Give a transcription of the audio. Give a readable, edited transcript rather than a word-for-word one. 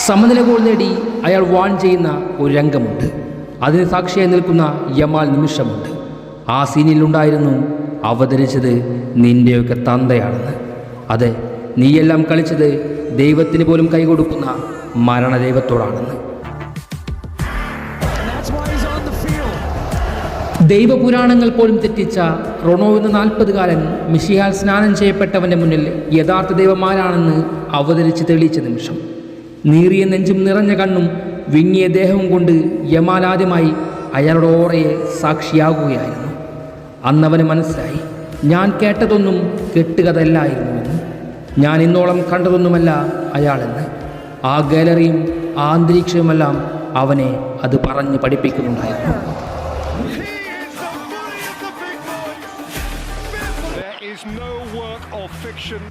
സമനില ഗോൾ നേടി അയാൾ വാൺ ചെയ്യുന്ന ഒരു രംഗമുണ്ട്. അതിന് സാക്ഷിയായി നിൽക്കുന്ന യമാൽ നിമിഷമുണ്ട്. ആ സീനിലുണ്ടായിരുന്നു അവതരിച്ചത് നിൻ്റെയൊക്കെ തന്തയാണെന്ന്. അതെ, നീയെല്ലാം കളിച്ചത് ദൈവത്തിന് പോലും കൈകൊടുക്കുന്ന മരണദൈവത്തോടാണെന്ന്. ദൈവപുരാണങ്ങൾ പോലും തെറ്റിച്ച റൊണോ എന്ന 40-കാരൻ മിശിഹാൽ സ്നാനം ചെയ്യപ്പെട്ടവൻ്റെ മുന്നിൽ യഥാർത്ഥ ദൈവമാരാണെന്ന് അവതരിച്ച് തെളിയിച്ച നിമിഷം. നീറിയ നെഞ്ചും നിറഞ്ഞ കണ്ണും വിങ്ങിയ ദേഹവും കൊണ്ട് യമാൽ ആദ്യമായി അയാളുടെ ഓറയെ സാക്ഷിയാകുകയായിരുന്നു. അന്നവന് മനസ്സിലായി, ഞാൻ കേട്ടതൊന്നും കെട്ടുകഥയല്ലായിരുന്നുവെന്ന്. ഞാൻ ഇന്നോളം കണ്ടതൊന്നുമല്ല അയാളെന്ന്. ആ ഗാലറിയും ആ അന്തരീക്ഷവുമെല്ലാം അവനെ അത് പറഞ്ഞ് പഠിപ്പിക്കുന്നുണ്ടായിരുന്നു. There is no work of fiction.